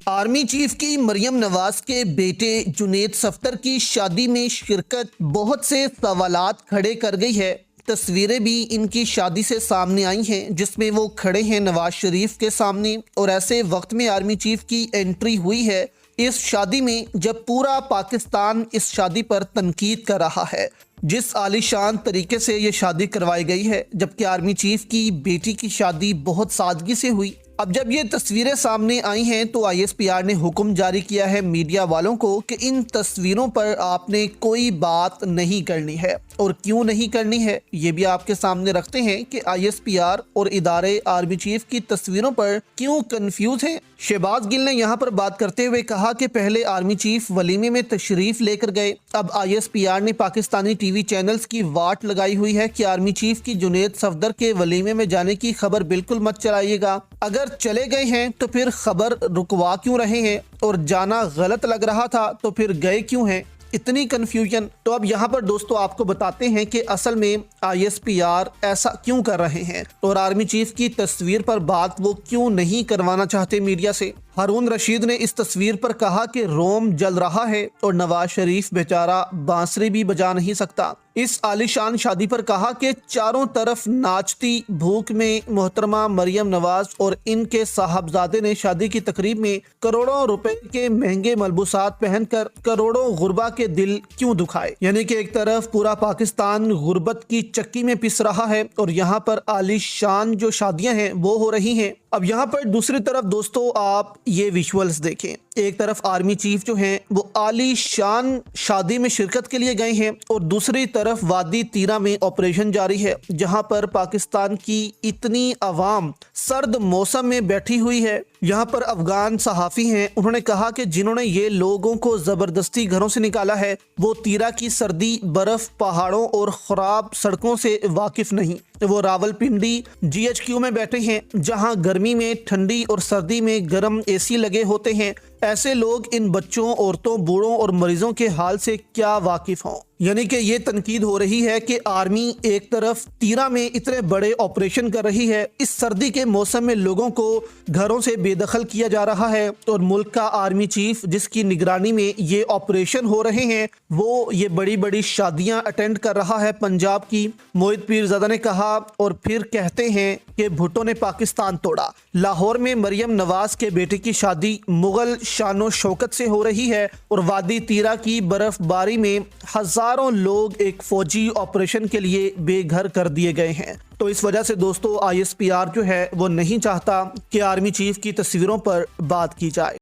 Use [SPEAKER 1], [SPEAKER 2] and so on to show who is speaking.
[SPEAKER 1] Army chief کی مریم نواز کے بیٹے جنید صفدر کی شادی میں شرکت بہت سے سوالات کھڑے کر گئی ہے۔ تصویریں بھی ان کی شادی سے سامنے آئی ہیں جس میں وہ کھڑے ہیں نواز شریف کے سامنے، اور ایسے وقت میں آرمی چیف کی انٹری ہوئی ہے اس شادی میں جب پورا پاکستان اس شادی پر تنقید کر رہا ہے۔ جس عالی شان طریقے سے یہ شادی کروائی گئی ہے، جبکہ آرمی چیف کی بیٹی کی شادی بہت سادگی سے ہوئی۔ اب جب یہ تصویریں سامنے آئی ہیں تو ISPR نے حکم جاری کیا ہے میڈیا والوں کو کہ ان تصویروں پر آپ نے کوئی بات نہیں کرنی ہے، اور کیوں نہیں کرنی ہے یہ بھی آپ کے سامنے رکھتے ہیں کہ ISPR اور ادارے آرمی چیف کی تصویروں پر کیوں کنفیوز ہیں۔ شہباز گل نے یہاں پر بات کرتے ہوئے کہا کہ پہلے آرمی چیف ولیمے میں تشریف لے کر گئے، اب ISPR نے پاکستانی ٹی وی چینلز کی واٹ لگائی ہوئی ہے کہ آرمی چیف کی جنید صفدر کے ولیمے میں جانے کی خبر بالکل مت چلائیے گا۔ اگر چلے گئے ہیں تو پھر خبر رکوا کیوں رہے ہیں، اور جانا غلط لگ رہا تھا تو پھر گئے کیوں ہیں؟ اتنی کنفیوژن۔ تو اب یہاں پر دوستو آپ کو بتاتے ہیں کہ اصل میں ISPR ایسا کیوں کر رہے ہیں، اور آرمی چیف کی تصویر پر بات وہ کیوں نہیں کروانا چاہتے میڈیا سے۔ ہارون رشید نے اس تصویر پر کہا کہ روم جل رہا ہے اور نواز شریف بیچارہ بانسری بھی بجا نہیں سکتا۔ اس عالی شان شادی پر کہا کہ چاروں طرف ناچتی بھوک میں محترمہ مریم نواز اور ان کے صاحبزادے نے شادی کی تقریب میں کروڑوں روپے کے مہنگے ملبوسات پہن کر کروڑوں غربا کے دل کیوں دکھائے۔ یعنی کہ ایک طرف پورا پاکستان غربت کی چکی میں پس رہا ہے، اور یہاں پر عالی شان جو شادیاں ہیں وہ ہو رہی ہیں۔ اب یہاں پر دوسری طرف دوستو آپ یہ ویژولز دیکھیں، ایک طرف آرمی چیف جو ہیں وہ عالی شان شادی میں شرکت کے لیے گئے ہیں، اور دوسری طرف وادی تیرہ میں آپریشن جاری ہے جہاں پر پاکستان کی اتنی عوام سرد موسم میں بیٹھی ہوئی ہے۔ یہاں پر افغان صحافی ہیں، انہوں نے کہا کہ جنہوں نے یہ لوگوں کو زبردستی گھروں سے نکالا ہے وہ تیرہ کی سردی، برف، پہاڑوں اور خراب سڑکوں سے واقف نہیں۔ وہ راولپنڈی GHQ میں بیٹھے ہیں جہاں گرمی میں ٹھنڈی اور سردی میں گرم AC لگے ہوتے ہیں۔ ایسے لوگ ان بچوں، عورتوں، بوڑھوں اور مریضوں کے حال سے کیا واقف ہوں؟ یعنی کہ یہ تنقید ہو رہی ہے کہ آرمی ایک طرف تیرہ میں اتنے بڑے آپریشن کر رہی ہے، اس سردی کے موسم میں لوگوں کو گھروں سے بے دخل کیا جا رہا ہے، اور ملک کا آرمی چیف جس کی نگرانی میں یہ آپریشن ہو رہے ہیں وہ یہ بڑی بڑی شادیاں اٹینڈ کر رہا ہے پنجاب کی۔ موہت پیرزادہ نے کہا اور پھر کہتے ہیں کہ بھٹو نے پاکستان توڑا۔ لاہور میں مریم نواز کے بیٹے کی شادی مغل شان و شوکت سے ہو رہی ہے، اور وادی تیرہ کی برف باری میں ہزاروں لوگ ایک فوجی آپریشن کے لیے بے گھر کر دیے گئے ہیں۔ تو اس وجہ سے دوستو ISPR جو ہے وہ نہیں چاہتا کہ آرمی چیف کی تصویروں پر بات کی جائے۔